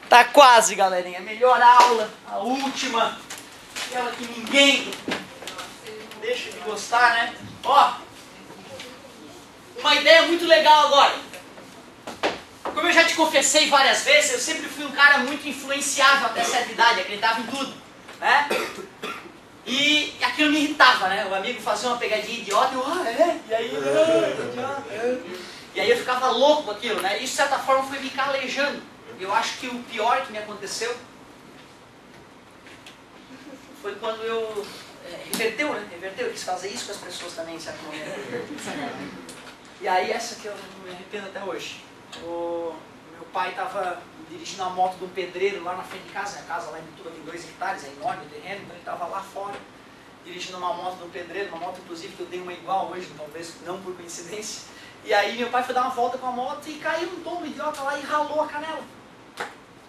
Tá quase, galerinha. Melhor aula, a última. Aquela que ninguém deixa de gostar, né? Ó, uma ideia muito legal agora. Como eu já te confessei várias vezes, eu sempre fui um cara muito influenciável até certa idade, acreditava em tudo, né? E aquilo me irritava, né? O amigo fazia uma pegadinha idiota e eu, E aí, E aí eu ficava louco com aquilo, né? Isso de certa forma foi me calejando. Eu acho que o pior que me aconteceu foi quando eu... reverteu, né? Reverteu, eu quis fazer isso com as pessoas também, em certo momento. E aí essa que eu me arrependo até hoje. O meu pai estava dirigindo a moto de um pedreiro lá na frente de casa. A casa lá em Mituba tem 2 hectares, é enorme o terreno, então ele estava lá fora dirigindo uma moto de um pedreiro, uma moto inclusive que eu tenho uma igual hoje, talvez não por coincidência. E aí meu pai foi dar uma volta com a moto e caiu um tombo idiota lá e ralou a canela.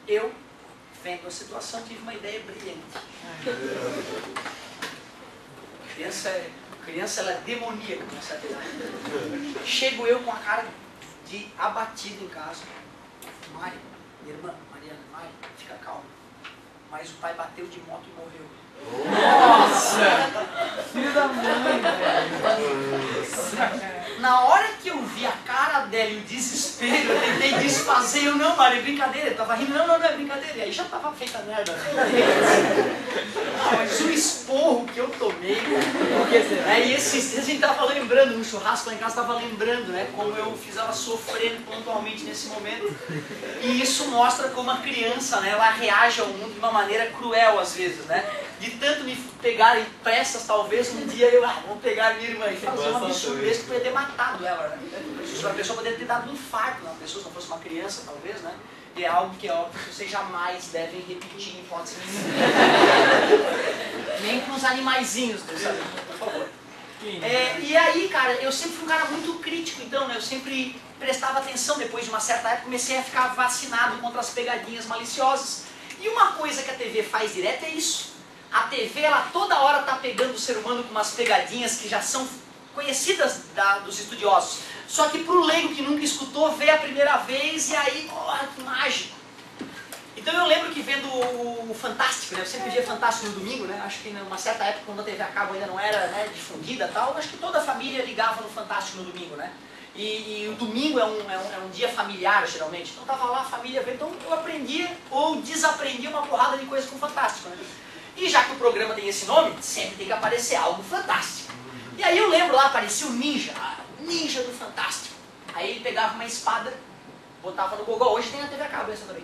Eu, vendo a situação, tive uma ideia brilhante. Criança ela é demoníaca nessa idade. Chego eu com a cara de abatido em casa. Mari, minha irmã, Mariana, Mari, fica calma. Mas o pai bateu de moto e morreu. Nossa! Filho da mãe, velho! Na hora que eu vi a cara dela e o desespero, eu tentei desfazer. Eu, não, Mari, é brincadeira. Eu tava rindo, não, é brincadeira. E aí já tava feita merda. Mas o esporro que eu tomei, cara. E esses dias a gente tava lembrando, no churrasco lá em casa, tava lembrando, né? Como eu fiz ela sofrendo pontualmente nesse momento. E isso mostra como a criança, né? Ela reage ao mundo de uma maneira cruel às vezes, né? De tanto me pegarem pressas, talvez um dia eu vou pegar minha irmã e fazer uma absurdez que poderia ter matado ela, né? A pessoa poderia ter dado um infarto na pessoa, se não fosse uma criança, talvez, né? E é algo que é óbvio que vocês jamais devem repetir em hipótese nenhuma. Nem com os animaizinhos, sabe? Por favor. E aí, cara, eu sempre fui um cara muito crítico, então, né? Eu sempre prestava atenção, depois de uma certa época, comecei a ficar vacinado contra as pegadinhas maliciosas. E uma coisa que a TV faz direto é isso. A TV, ela toda hora tá pegando o ser humano com umas pegadinhas que já são conhecidas dos estudiosos. Só que pro leigo que nunca escutou, vê a primeira vez e aí, que mágico. Então eu lembro que vendo o Fantástico, né? Eu sempre via Fantástico no domingo, né? Acho que numa certa época, quando a TV a cabo ainda não era, né, difundida e tal, acho que toda a família ligava no Fantástico no domingo, né? E o domingo é um dia familiar, geralmente. Então tava lá a família vendo, então eu aprendia ou desaprendia uma porrada de coisa com o Fantástico, né? E já que o programa tem esse nome, sempre tem que aparecer algo fantástico. E aí eu lembro lá, aparecia o ninja do Fantástico. Aí ele pegava uma espada, botava no gogó, hoje tem na TV a cabo essa também.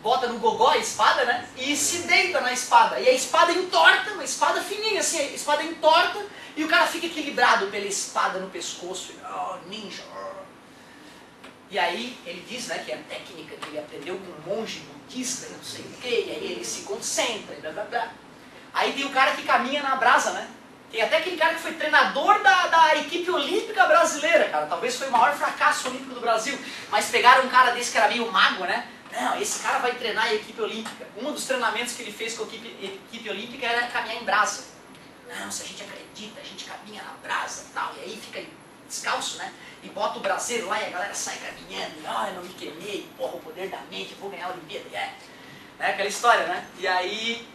Bota no gogó a espada, né? E se deita na espada. E a espada entorta, uma espada fininha assim, a espada entorta e o cara fica equilibrado pela espada no pescoço. Ninja. E aí ele diz, né, que é a técnica que ele aprendeu com um monge budista, não sei o quê, e aí ele se concentra e blá blá blá. Aí tem o cara que caminha na brasa, né? Tem até aquele cara que foi treinador da equipe olímpica brasileira, cara. Talvez foi o maior fracasso olímpico do Brasil. Mas pegaram um cara desse que era meio mago, né? Não, esse cara vai treinar a equipe olímpica. Um dos treinamentos que ele fez com a equipe olímpica era caminhar em brasa. Não, se a gente acredita, a gente caminha na brasa e tal. E aí fica descalço, né? E bota o braseiro lá e a galera sai caminhando. Eu não me queimei, porra, o poder da mente, vou ganhar a Olimpíada. Né? Aquela história, né? E aí...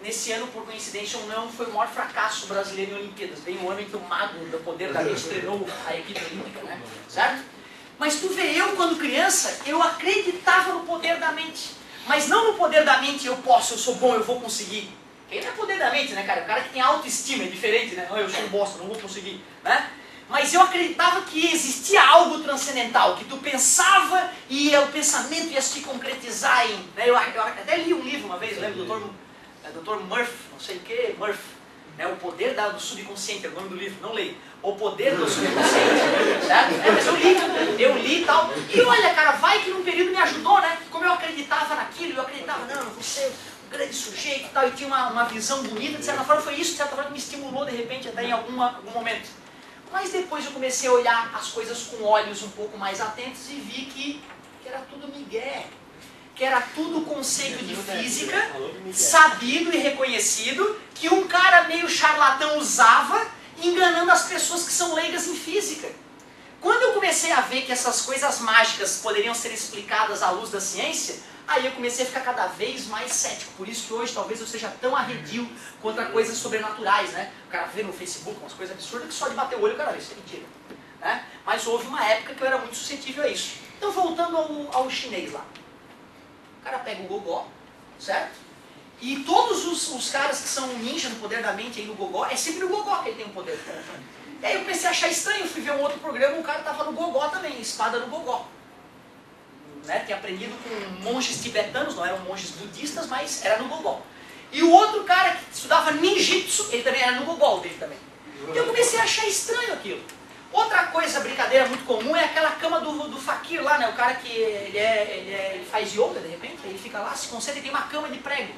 Nesse ano, por coincidência ou não, foi o maior fracasso brasileiro em Olimpíadas. Veio um ano em que o mago do poder da mente treinou a equipe olímpica, né? Certo? Mas tu vê, eu quando criança, eu acreditava no poder da mente. Mas não no poder da mente, eu posso, eu sou bom, eu vou conseguir. Quem não é poder da mente, né, cara? O cara que tem autoestima é diferente, né? Eu sou um bosta, não vou conseguir, né? Mas eu acreditava que existia algo transcendental, que tu pensava e o pensamento ia se concretizar em... Né? Eu até li um livro uma vez, eu lembro do Dr. Murphy, não sei o que, Murphy, né? O poder do subconsciente, é o nome do livro, não leio. O poder do subconsciente, certo? Mas eu li e tal. E olha, cara, vai que num período me ajudou, né? Como eu acreditava naquilo, eu acreditava, não, eu vou ser um grande sujeito e tal, e tinha uma visão bonita, de certa forma foi isso, de certa forma que me estimulou de repente até em algum momento. Mas depois eu comecei a olhar as coisas com olhos um pouco mais atentos e vi que era tudo migué. Que era tudo conceito de física, sabido e reconhecido, que um cara meio charlatão usava, enganando as pessoas que são leigas em física. Quando eu comecei a ver que essas coisas mágicas poderiam ser explicadas à luz da ciência, Aí eu comecei a ficar cada vez mais cético, por isso que hoje talvez eu seja tão arredio contra coisas sobrenaturais, né? O cara vê no Facebook umas coisas absurdas que só de bater o olho o cara vê, isso é mentira. Né? Mas houve uma época que eu era muito suscetível a isso. Então voltando ao chinês lá. O cara pega o gogó, certo? E todos os caras que são ninja no poder da mente aí no gogó, é sempre no gogó que ele tem o poder. E aí eu comecei a achar estranho, fui ver um outro programa, um cara tava no gogó também, espada no gogó. Né? Tinha aprendido com monges tibetanos, não eram monges budistas, mas era no gogó. E o outro cara que estudava ninjitsu, ele também era no gogó dele também. E eu comecei a achar estranho aquilo. Outra coisa, brincadeira muito comum, é aquela cama do fakir lá, né? O cara que ele faz yoga, de repente, ele fica lá, se concentra e tem uma cama de prego.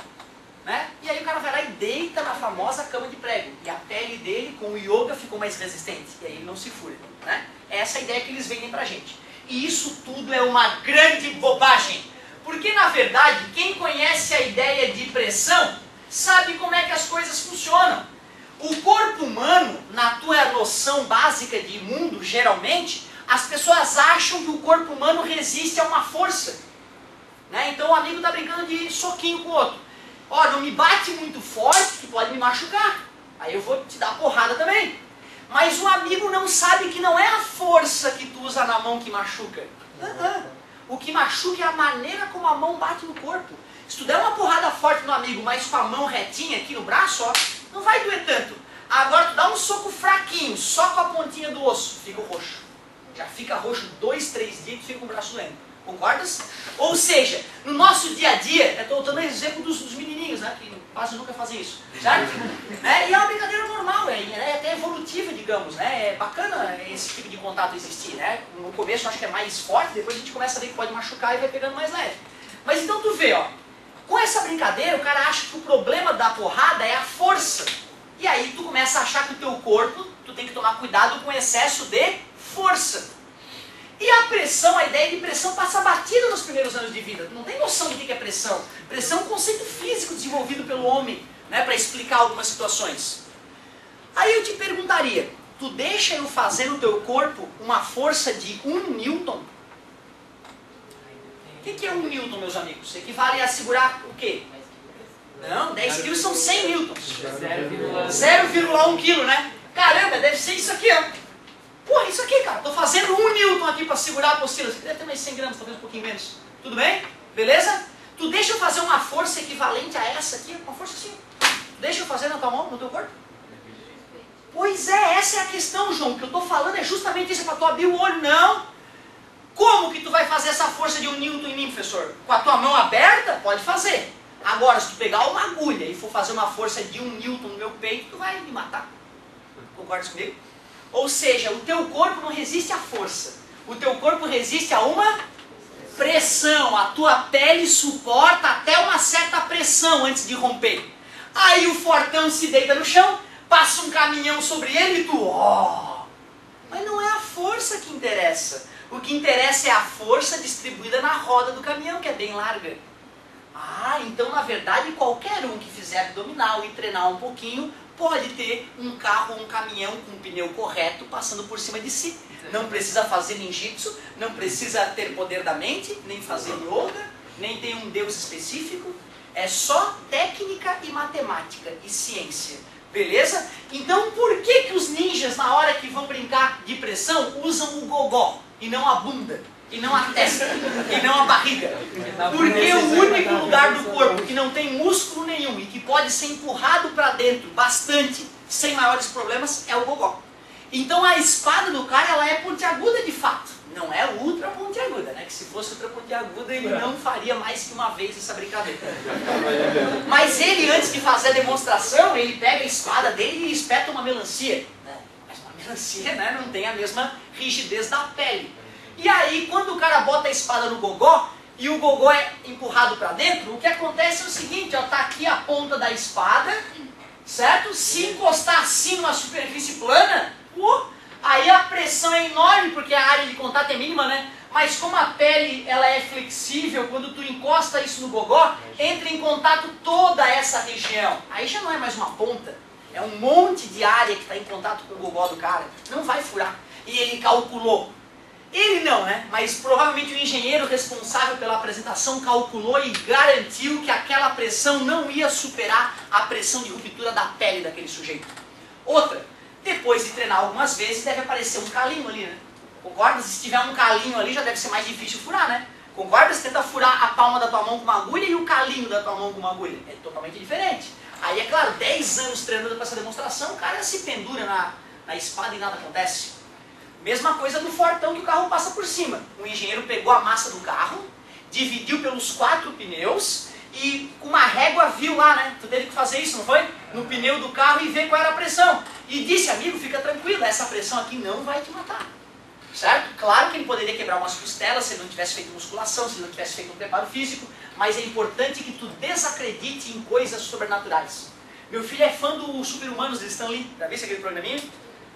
Né? E aí o cara vai lá e deita na famosa cama de prego. E a pele dele, com o yoga, ficou mais resistente. E aí ele não se fura. Né? Essa é a ideia que eles vendem pra gente. E isso tudo é uma grande bobagem. Porque, na verdade, quem conhece a ideia de pressão, sabe como é que as coisas funcionam. O corpo humano, na tua noção básica de mundo, geralmente, as pessoas acham que o corpo humano resiste a uma força. Né? Então o amigo está brincando de soquinho com o outro. Ó, não me bate muito forte, que pode me machucar. Aí eu vou te dar porrada também. Mas o amigo não sabe que não é a força que tu usa na mão que machuca. O que machuca é a maneira como a mão bate no corpo. Se tu der uma porrada forte no amigo, mas com a mão retinha aqui no braço, ó, não vai doer tanto. Agora tu dá um soco fraquinho, só com a pontinha do osso, fica roxo. Já fica roxo 2, 3 dias e tu fica com o braço doendo. Concordas? Ou seja, no nosso dia a dia, eu estou dando exemplo dos menininhos, né, que quase nunca fazem isso, certo? E é uma brincadeira normal, é até evolutiva, digamos, né? É bacana esse tipo de contato existir, né? No começo eu acho que é mais forte, depois a gente começa a ver que pode machucar e vai pegando mais leve. Mas então tu vê, ó, com essa brincadeira o cara acha que o problema da porrada é a força. E aí tu começa a achar que o teu corpo, tu tem que tomar cuidado com o excesso de força. E a pressão, a ideia de pressão passa batida nos primeiros anos de vida. Tu não tem noção do que é pressão. Pressão é um conceito físico desenvolvido pelo homem, né, para explicar algumas situações. Aí eu te perguntaria, tu deixa eu fazer no teu corpo uma força de 1 Newton? O que é 1 Newton, meus amigos? Equivale a segurar o quê? Não, 10 quilos são 100 newtons. 0,1 quilo, né? Caramba, deve ser isso aqui, ó. Porra, isso aqui, cara, tô fazendo 1 Newton aqui para segurar a apostila. Deve ter mais 100 gramas, talvez um pouquinho menos. Tudo bem? Beleza? Tu deixa eu fazer uma força equivalente a essa aqui, uma força assim. Deixa eu fazer na tua mão, no teu corpo? Pois é, essa é a questão, João. O que eu tô falando é justamente isso, é para tu abrir o olho. Não. Como que tu vai fazer essa força de 1 Newton em mim, professor? Com a tua mão aberta? Pode fazer. Agora, se tu pegar uma agulha e for fazer uma força de 1 Newton no meu peito, tu vai me matar. Concordas comigo? Ou seja, o teu corpo não resiste à força. O teu corpo resiste a uma pressão. A tua pele suporta até uma certa pressão antes de romper. Aí o fortão se deita no chão, passa um caminhão sobre ele e tu... Oh! Mas não é a força que interessa. O que interessa é a força distribuída na roda do caminhão, que é bem larga. Ah, então na verdade qualquer um que fizer abdominal e treinar um pouquinho pode ter um carro ou um caminhão com o pneu correto passando por cima de si. Não precisa fazer ninjitsu, não precisa ter poder da mente, nem fazer yoga, nem ter um deus específico. É só técnica e matemática e ciência. Beleza? Então por que os ninjas na hora que vão brincar de pressão usam o gogó e não a bunda? E não a testa, e não a barriga. Porque o único lugar do corpo que não tem músculo nenhum e que pode ser empurrado para dentro bastante, sem maiores problemas, é o gogó. Então a espada do cara, ela é pontiaguda de fato. Não é ultra pontiaguda, né? Que se fosse ultra pontiaguda, ele não faria mais que uma vez essa brincadeira. Mas ele, antes de fazer a demonstração, ele pega a espada dele e espeta uma melancia. Mas uma melancia, né, não tem a mesma rigidez da pele. E aí, quando o cara bota a espada no gogó, e o gogó é empurrado para dentro, o que acontece é o seguinte, ó, tá aqui a ponta da espada, certo? Se encostar assim numa superfície plana, aí a pressão é enorme, porque a área de contato é mínima, né? Mas como a pele ela é flexível, quando tu encosta isso no gogó, entra em contato toda essa região. Aí já não é mais uma ponta, é um monte de área que está em contato com o gogó do cara. Não vai furar. E ele calculou. Ele não, né? Mas provavelmente o engenheiro responsável pela apresentação calculou e garantiu que aquela pressão não ia superar a pressão de ruptura da pele daquele sujeito. Outra, depois de treinar algumas vezes deve aparecer um calinho ali, né? Concorda? Se tiver um calinho ali já deve ser mais difícil furar, né? Concorda? Você tenta furar a palma da tua mão com uma agulha e o calinho da tua mão com uma agulha. É totalmente diferente. Aí é claro, 10 anos treinando para essa demonstração, o cara se pendura na espada e nada acontece. Mesma coisa do fortão que o carro passa por cima. O engenheiro pegou a massa do carro, dividiu pelos 4 pneus e com uma régua viu lá, né? Tu teve que fazer isso, não foi? No pneu do carro e ver qual era a pressão. E disse, amigo, fica tranquilo, essa pressão aqui não vai te matar. Certo? Claro que ele poderia quebrar umas costelas se ele não tivesse feito musculação, se ele não tivesse feito um preparo físico, mas é importante que tu desacredite em coisas sobrenaturais. Meu filho é fã do Super-Humanos de Stan Lee. Já viu aquele programinha?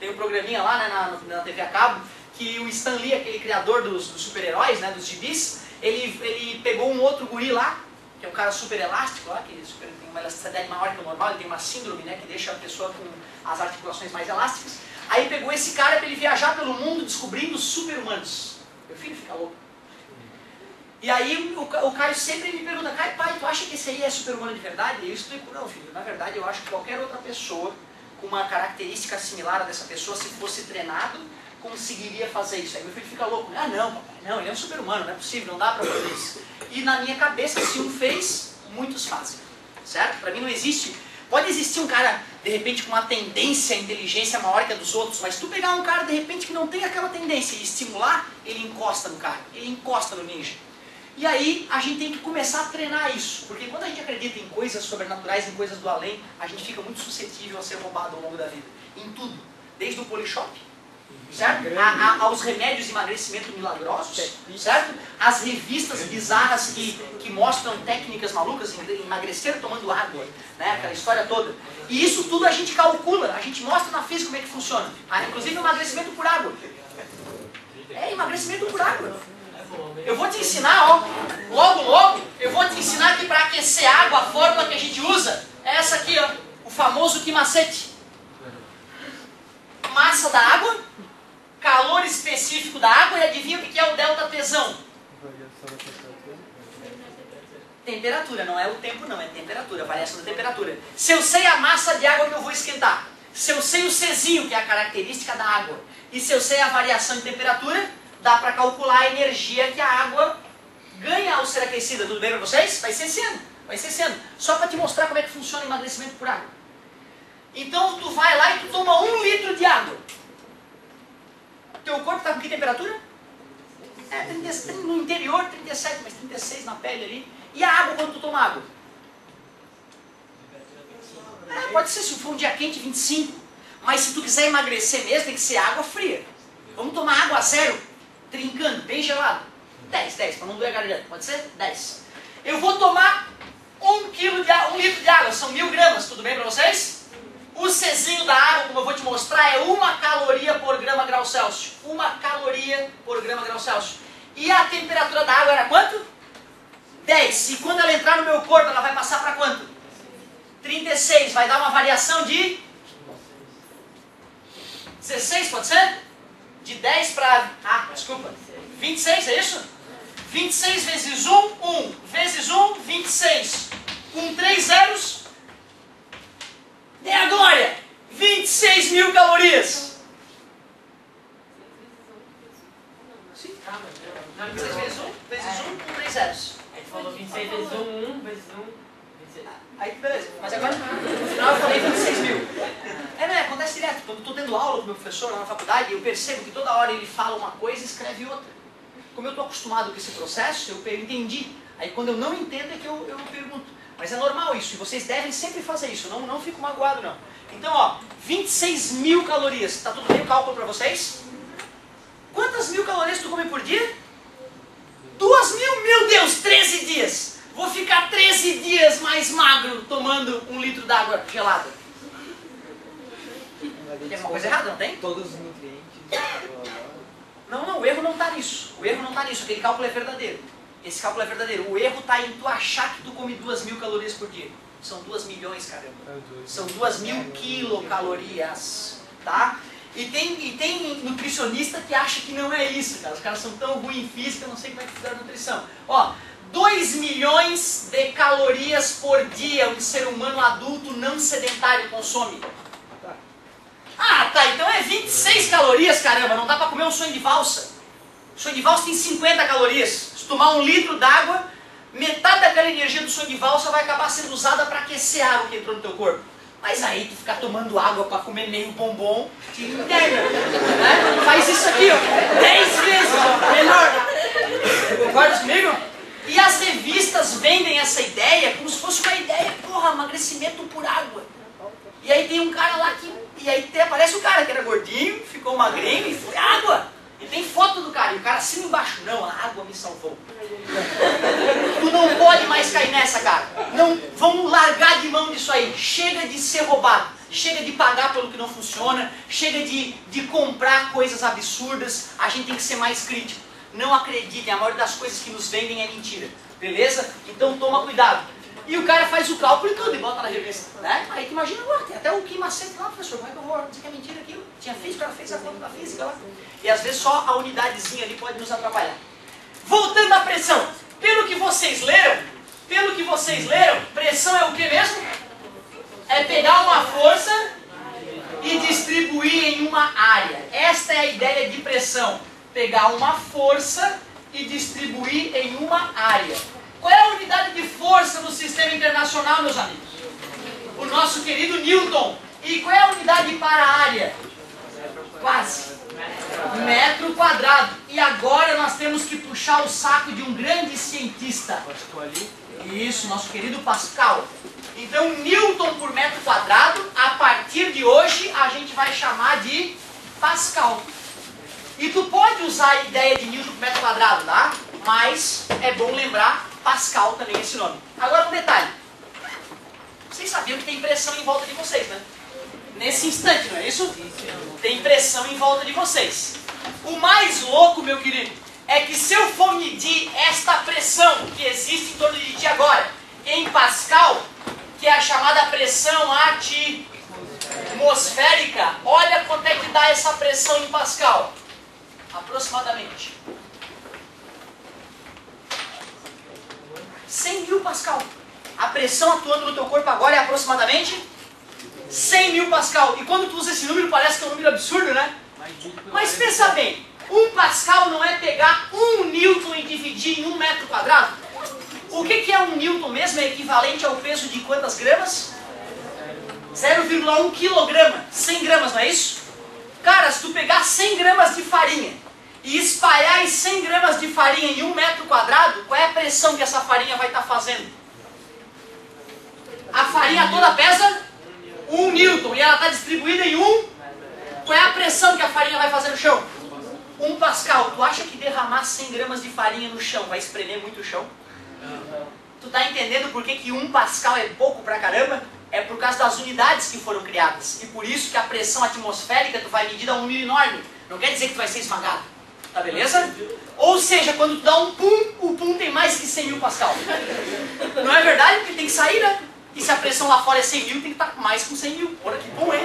Tem um programinha lá, né, na TV a cabo, que o Stan Lee, aquele criador dos super-heróis, né, dos gibis, ele pegou um outro guri lá, que é um cara super elástico lá, que tem uma elasticidade maior que o normal, ele tem uma síndrome, né, que deixa a pessoa com as articulações mais elásticas. Aí pegou esse cara para ele viajar pelo mundo descobrindo super-humanos. Meu filho fica louco. E aí o Caio sempre me pergunta, Caio, pai, tu acha que esse aí é super-humano de verdade? E eu explico, não filho, na verdade eu acho que qualquer outra pessoa com uma característica similar a dessa pessoa, se fosse treinado, conseguiria fazer isso. Aí meu filho fica louco, ah não papai, não, ele é um super-humano, não é possível, não dá para fazer isso. E na minha cabeça, se um fez, muitos fazem, certo? Para mim não existe, pode existir um cara, de repente, com uma tendência à inteligência maior que a dos outros, mas tu pegar um cara, de repente, que não tem aquela tendência e estimular, ele encosta no cara, ele encosta no ninja. E aí a gente tem que começar a treinar isso, porque quando a gente acredita em coisas sobrenaturais, em coisas do além, a gente fica muito suscetível a ser roubado ao longo da vida. Em tudo, desde o Polishop, certo? Aos remédios de emagrecimento milagrosos, certo? As revistas bizarras que mostram técnicas malucas, emagrecer tomando água, né? Aquela história toda. E isso tudo a gente calcula, a gente mostra na física como é que funciona. Inclusive emagrecimento por água. É emagrecimento por água. Eu vou te ensinar, ó, logo, eu vou te ensinar que para aquecer água, a fórmula que a gente usa é essa aqui, ó, o famoso quimacete. Massa da água, calor específico da água e adivinha o que é o delta tesão? Temperatura, não é o tempo não, é temperatura, variação da temperatura. Se eu sei a massa de água que eu vou esquentar, se eu sei o Czinho, que é a característica da água, e se eu sei a variação de temperatura, dá para calcular a energia que a água ganha ao ser aquecida. Tudo bem para vocês? Vai ser sendo, vai ser sendo. Só para te mostrar como é que funciona o emagrecimento por água. Então tu vai lá e tu toma 1 litro de água. Teu corpo está com que temperatura? No interior 37, mas 36 na pele ali. E a água, quando tu toma água? Pode ser, se for um dia quente, 25. Mas se tu quiser emagrecer mesmo, tem que ser água fria. Vamos tomar água a zero, trincando, bem gelado. 10, para não doer a garganta, pode ser? 10. Eu vou tomar 1 litro de água, são 1000 gramas, tudo bem para vocês? O Czinho da água, como eu vou te mostrar, é 1 caloria por grama grau Celsius. 1 caloria por grama grau Celsius. E a temperatura da água era quanto? 10. E quando ela entrar no meu corpo, ela vai passar para quanto? 36. Vai dar uma variação de 16, pode ser? De 10 para... 26, é isso? 26 vezes 1, 1. Vezes 1, 26. Com 3 zeros... É agora! 26.000 calorias! Sim. 26 vezes 1, vezes 1, com 3 zeros. Aí tu falou 26 vezes 1, 1 vezes 1, 26. Aí, beleza. Mas agora, no final eu falei 26 mil. Acontece direto. Quando eu estou tendo aula com o meu professor lá na faculdade, eu percebo que toda hora ele fala uma coisa e escreve outra. Como eu estou acostumado com esse processo, eu entendi. Aí quando eu não entendo é que eu pergunto. Mas é normal isso, e vocês devem sempre fazer isso, não fico magoado não. Então, ó, 26.000 calorias. Tá tudo bem o cálculo para vocês? Quantas 1000 calorias tu come por dia? 2.000, meu Deus, 13 dias. Vou ficar 13 dias mais magro tomando 1 litro d'água gelada. Tem alguma coisa errada, não tem? Todos os nutrientes. Não, o erro não está nisso. O erro não está nisso, aquele cálculo é verdadeiro. Esse cálculo é verdadeiro. O erro está em tu achar que tu come 2.000 calorias por dia. São 2 milhões, caramba. São 2.000 quilocalorias, tá? E tem nutricionista que acha que não é isso, cara. Os caras são tão ruins em física, eu não sei como é que fizeram nutrição. Ó, 2 milhões de calorias por dia um ser humano adulto não sedentário consome. Ah, tá, então é 26 calorias, caramba, não dá pra comer um sonho de valsa. O sonho de valsa tem 50 calorias. Se tomar 1 litro d'água, metade daquela energia do sonho de valsa vai acabar sendo usada para aquecer a água que entrou no teu corpo. Mas aí tu ficar tomando água para comer meio bombom, te interna, né? Faz isso aqui, ó, 10 vezes, ó, melhor. Concorda comigo? E as revistas vendem essa ideia como se fosse uma ideia, porra, emagrecimento por água. E aí tem um cara lá que... E aí aparece o cara que era gordinho, ficou magrinho e foi água. E tem foto do cara, e o cara acima e embaixo. Não, a água me salvou. Tu não pode mais cair nessa, cara. Não, vamos largar de mão disso aí. Chega de ser roubado. Chega de pagar pelo que não funciona. Chega de comprar coisas absurdas. A gente tem que ser mais crítico. Não acreditem, a maioria das coisas que nos vendem é mentira. Beleza? Então toma cuidado. E o cara faz o cálculo e tudo, e bota na revista, né? Aí tu imagina agora, tem até o que macete lá, professor, como é que eu vou dizer que é mentira aquilo? Tinha física, o cara fez a conta da física lá. E às vezes só a unidadezinha ali pode nos atrapalhar. Voltando à pressão, pelo que vocês leram, pressão é o que mesmo? É pegar uma força e distribuir em uma área. Esta é a ideia de pressão, pegar uma força e distribuir em uma área. Qual é a unidade de força no sistema internacional, meus amigos? O nosso querido Newton. E qual é a unidade para a área? Quase. Metro quadrado. E agora nós temos que puxar o saco de um grande cientista. Isso, nosso querido Pascal. Então, Newton por metro quadrado, a partir de hoje, a gente vai chamar de Pascal. E tu pode usar a ideia de Newton por metro quadrado, tá? Mas é bom lembrar Pascal também esse nome. Agora um detalhe. Vocês sabiam que tem pressão em volta de vocês, né? Nesse instante, não é isso? Tem pressão em volta de vocês. O mais louco, meu querido, é que se eu for medir esta pressão que existe em torno de ti agora, em Pascal, que é a chamada pressão atmosférica, olha quanto é que dá essa pressão em Pascal. Aproximadamente 100 mil Pascal. A pressão atuando no teu corpo agora é aproximadamente 100 mil Pascal. E quando tu usa esse número parece que é um número absurdo, né? Mas pensa bem, 1 Pascal não é pegar 1 Newton e dividir em 1 metro quadrado? O que é 1 Newton mesmo? É equivalente ao peso de quantas gramas? 0,1 quilograma. 100 gramas, não é isso? Cara, se tu pegar 100 gramas de farinha e espalhar as 100 gramas de farinha em 1 metro quadrado, qual é a pressão que essa farinha vai estar fazendo? A farinha toda pesa 1 Newton e ela está distribuída em 1. Qual é a pressão que a farinha vai fazer no chão? 1 Pascal. Tu acha que derramar 100 gramas de farinha no chão vai espremer muito o chão? Tu tá entendendo por que 1 Pascal é pouco pra caramba? É por causa das unidades que foram criadas. E por isso que a pressão atmosférica tu vai medir a um número enorme. Não quer dizer que tu vai ser esmagado. Tá beleza? Ou seja, quando tu dá um pum, o pum tem mais que 100 mil Pascal. Não é verdade? Porque tem que sair, né? E se a pressão lá fora é 100 mil, tem que estar mais com 100 mil. Porra, que bom, hein?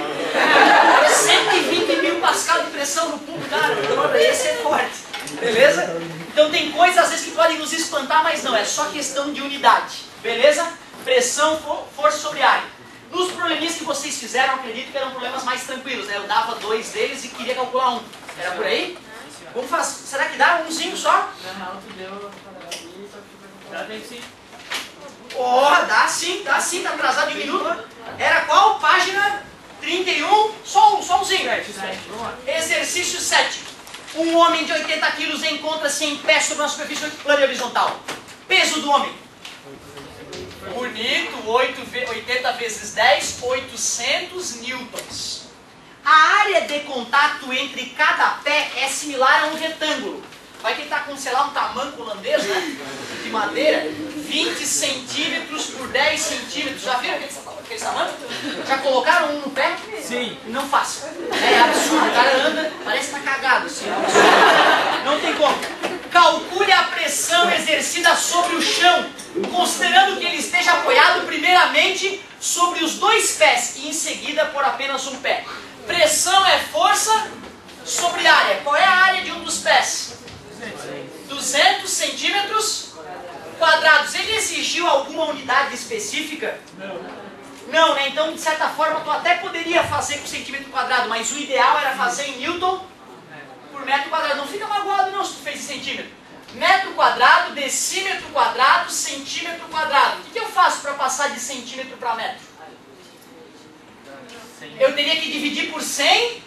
120 mil Pascal de pressão no pum, cara. Porra, esse é forte. Beleza? Então tem coisas às vezes que podem nos espantar, mas não. É só questão de unidade. Beleza? Pressão, força sobre área. Nos probleminhas que vocês fizeram, acredito que eram problemas mais tranquilos, né? Eu dava 2 deles e queria calcular 1. Era por aí? Vamos fazer. Será que dá umzinho só? Não, tu deu. Dá bem sim. Oh, dá sim, tá atrasado de um minuto. Era qual? Página 31, só umzinho. Exercício 7. Um homem de 80 quilos encontra-se em pé sobre uma superfície plana e horizontal. Peso do homem. Bonito, 80 vezes 10, 800 newtons. A área de contato entre cada pé é similar a um retângulo. Vai que ele está com, sei lá, um tamanco holandês, né? De madeira. 20 centímetros por 10 centímetros. Já viram aquele tamanho? Já colocaram um no pé? Sim. Não faça. É absurdo. O cara anda, parece que está cagado assim. É absurdo. Não tem como. Calcule a pressão exercida sobre o chão, considerando que ele esteja apoiado primeiramente sobre os 2 pés e em seguida por apenas um pé. Pressão é força sobre área. Qual é a área de um dos pés? 200 centímetros quadrados. Ele exigiu alguma unidade específica? Não, né? Então, de certa forma, tu até poderia fazer com centímetro quadrado, mas o ideal era fazer em Newton por metro quadrado. Não fica magoado não se tu fez em centímetro. Metro quadrado, decímetro quadrado, centímetro quadrado. O que eu faço para passar de centímetro para metro? Eu teria que dividir por 100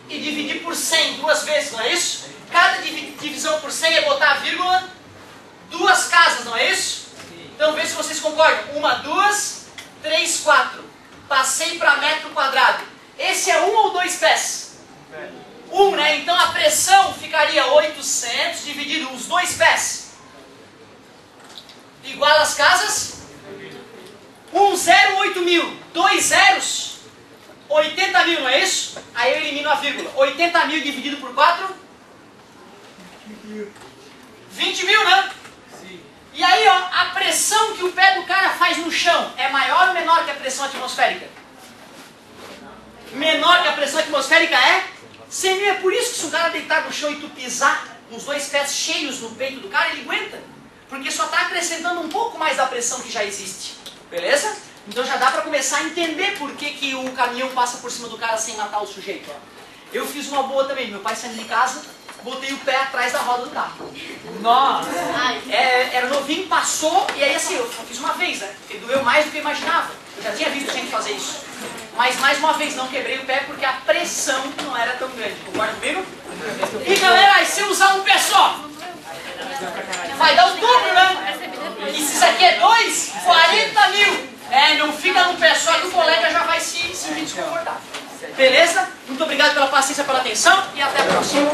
e dividir por 100 duas vezes, não é isso? Cada divisão por 100 é botar a vírgula duas casas, não é isso? Então vê se vocês concordam. 1, 2, 3, 4. Passei para metro quadrado. Esse é 1 ou 2 pés? 1, né? Então a pressão ficaria 800 dividido os 2 pés. Igual às casas? 1 zero, 8 mil. 2 zeros, 80 mil, não é isso? Aí eu elimino a vírgula. 80 mil dividido por 4? 20 mil, né? Sim. E aí, ó, a pressão que o pé do cara faz no chão é maior ou menor que a pressão atmosférica? Menor que a pressão atmosférica é? 100 mil. É por isso que se o cara deitar no chão e tu pisar com os 2 pés cheios no peito do cara, ele aguenta. Porque só está acrescentando um pouco mais da pressão que já existe. Beleza? Então já dá para começar a entender por que o caminhão passa por cima do cara sem matar o sujeito. Ó. Eu fiz uma boa também. Meu pai saindo de casa, botei o pé atrás da roda do carro. Nossa! Era novinho, passou, e aí assim, eu fiz uma vez, né? Porque doeu mais do que eu imaginava. Eu já tinha visto gente fazer isso. Mas mais uma vez, não quebrei o pé porque a pressão não era tão grande. Concorda comigo? E galera, se eu usar um pé só, vai dar o dobro, né? E se isso aqui é 2, 40 mil. Não fica num pé só que o colega já vai se sentir desconfortável. Beleza? Muito obrigado pela paciência, pela atenção e até a próxima.